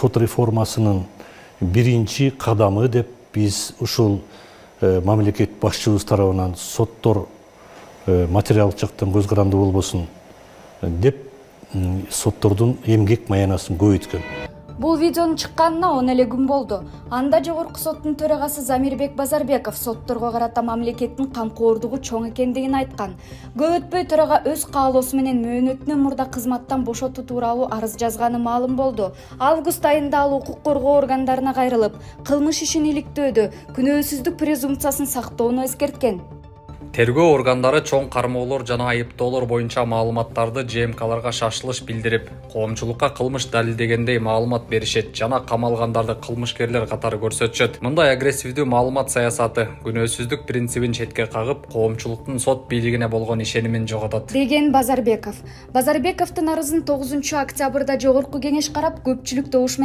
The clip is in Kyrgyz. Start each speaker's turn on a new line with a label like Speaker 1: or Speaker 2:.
Speaker 1: сот реформасынын биринчи кадамы деп биз ушул мамлекет башчыбыз тарабынан соттор материалдык жактан көз каранды болбосун деп соттордун эмгек маянасын көбөйткөн.
Speaker 2: Бул видеонун чыкканына 10 эле күн болду. Анда жогорку соттун төрагасы Замирбек Базарбеков сотторго карата мамлекеттин камкоордугу чоң экендигин айткан. Көп өтпөй төрага өз каалоосу менен мөөнөтүнөн мурда кызматтан бошотуу тууралуу арыз жазганы маалым болду. Август айында ал укук коргоо органдарына кайрылып, кылмыш ишин иликтөөдө күнөөсүздүк презумпциясын сактоону эскерткен.
Speaker 3: Тергөө органдары чоң кармоолор жана айыптоолор боюнча маалыматтарды ЖМКларга шашылыш билдирип, коомчулукка кылмыш далилдегендей маалымат беришет жана камалгандарды кылмышкерлер катары көрсөтүшөт. Мындай агрессивдүү маалымат саясаты күнөөсүздүк принцибин четке кагып, коомчулуктун сот бийлигине болгон ишенимин жоготот,
Speaker 2: деген Базарбеков. Базарбековдун арызын 9 октябрда жогорку кеңеш карап, көпчүлүк добуш